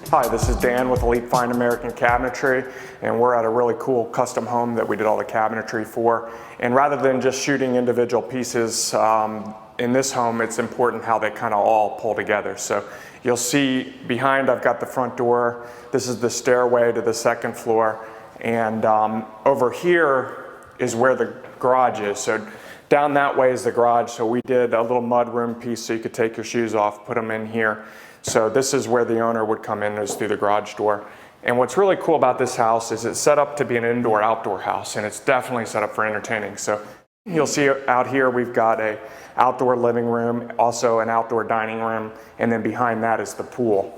Hi, this is Dan with Elite Fine American Cabinetry, and we're at a really cool custom home that we did all the cabinetry for. And rather than just shooting individual pieces, in this home it's important how they kind of all pull together. So you'll see behind I've got the front door. This is the stairway to the second floor, and over here is where the garage is. So down that way is the garage. So we did a little mud room piece so you could take your shoes off, put them in here. So this is where the owner would come in, is through the garage door. And what's really cool about this house is it's set up to be an indoor-outdoor house, and it's definitely set up for entertaining. So you'll see out here we've got a outdoor living room, also an outdoor dining room, and then behind that is the pool.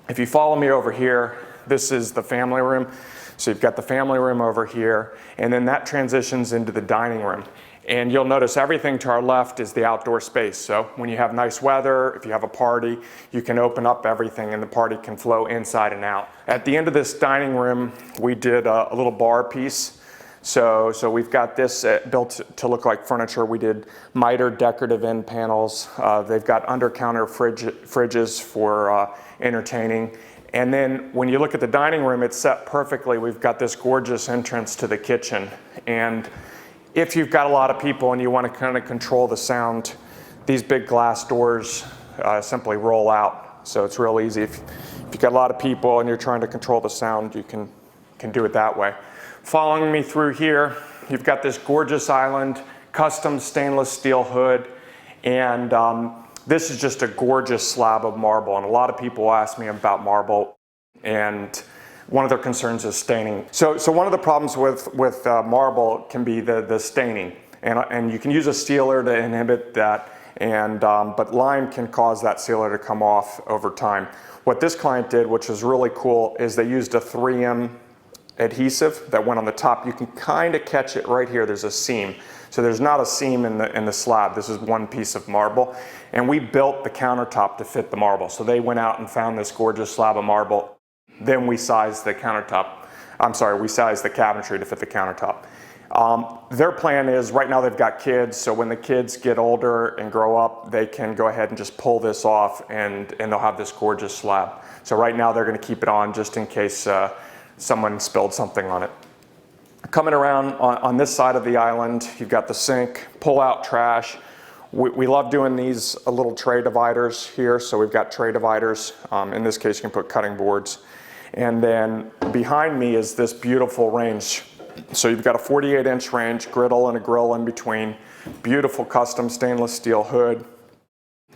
If you follow me over here, this is the family room. So you've got the family room over here, and then that transitions into the dining room. And you'll notice everything to our left is the outdoor space. So when you have nice weather, if you have a party, you can open up everything and the party can flow inside and out. At the end of this dining room, we did a little bar piece. So we've got this built to look like furniture. We did miter decorative end panels. They've got under-counter fridges for entertaining. And then when you look at the dining room, it's set perfectly. We've got this gorgeous entrance to the kitchen. And if you've got a lot of people and you want to kind of control the sound, these big glass doors simply roll out. So it's real easy. If you've got a lot of people and you're trying to control the sound, you can do it that way. Following me through here, you've got this gorgeous island, custom stainless steel hood, and this is just a gorgeous slab of marble. And a lot of people ask me about marble, and one of their concerns is staining. So one of the problems with marble can be the staining, and you can use a sealer to inhibit that, but lime can cause that sealer to come off over time. What this client did, which was really cool, is they used a 3M adhesive that went on the top. You can kind of catch it right here. There's a seam. So there's not a seam in the slab. This is one piece of marble, and we built the countertop to fit the marble. So they went out and found this gorgeous slab of marble. Then we sized the countertop. We sized the cabinetry to fit the countertop. Their plan is, right now they've got kids, so when the kids get older and grow up, they can go ahead and just pull this off, and they'll have this gorgeous slab. So right now they're going to keep it on just in case someone spilled something on it. Coming around on this side of the island, you've got the sink, pull-out trash. We love doing these little tray dividers here, so we've got tray dividers. In this case, you can put cutting boards. And then behind me is this beautiful range. So you've got a 48-inch range, griddle and a grill in between, beautiful custom stainless steel hood.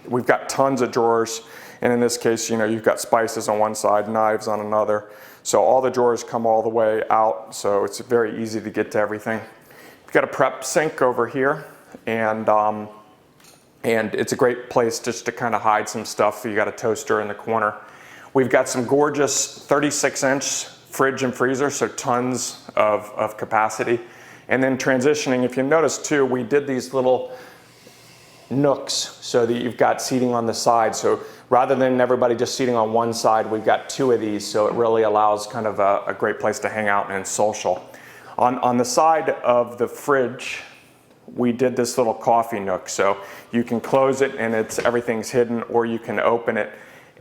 We've got tons of drawers, and in this case, you've got spices on one side, knives on another. So all the drawers come all the way out, so it's very easy to get to everything. We've got a prep sink over here, and it's a great place just to kind of hide some stuff. You got a toaster in the corner. We've got some gorgeous 36-inch fridge and freezer, so tons of capacity. And then transitioning, if you notice too, we did these little nooks so that you've got seating on the side. So rather than everybody just seating on one side, we've got two of these, so it really allows kind of a great place to hang out and social. On the side of the fridge, we did this little coffee nook. So you can close it and everything's hidden, or you can open it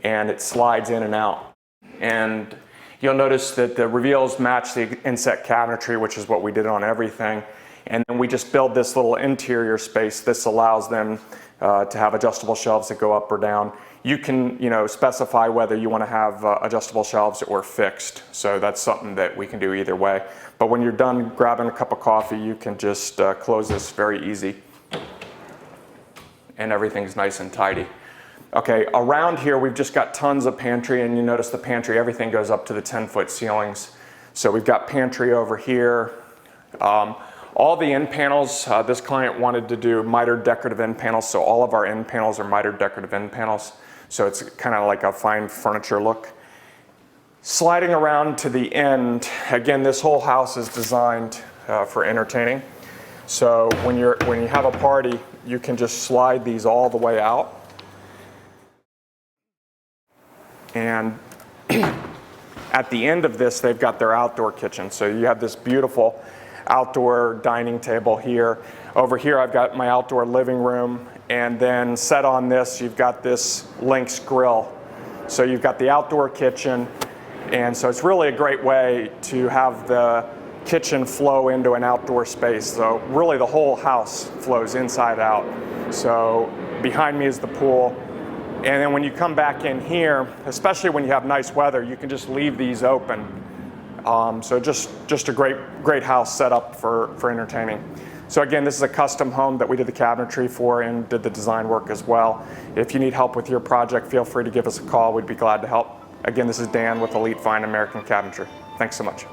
and it slides in and out. And you'll notice that the reveals match the inset cabinetry, which is what we did on everything. And then we just build this little interior space. This allows them to have adjustable shelves that go up or down. You can specify whether you want to have adjustable shelves or fixed. So that's something that we can do either way. But when you're done grabbing a cup of coffee, you can just close this very easy. And everything's nice and tidy. Okay, around here we've just got tons of pantry, and you notice the pantry, everything goes up to the 10-foot ceilings. So we've got pantry over here. All the end panels, this client wanted to do miter decorative end panels, so all of our end panels are miter decorative end panels. So it's kind of like a fine furniture look. Sliding around to the end, again, this whole house is designed for entertaining. So when you have a party, you can just slide these all the way out. And at the end of this, they've got their outdoor kitchen. So you have this beautiful outdoor dining table here. Over here, I've got my outdoor living room. And then set on this, you've got this Lynx grill. So you've got the outdoor kitchen, and so it's really a great way to have the kitchen flow into an outdoor space. So really the whole house flows inside out. So behind me is the pool. And then when you come back in here, especially when you have nice weather, you can just leave these open. So just a great house set up for entertaining. So again, this is a custom home that we did the cabinetry for and did the design work as well. If you need help with your project, feel free to give us a call. We'd be glad to help. Again, this is Dan with Elite Fine American Cabinetry. Thanks so much.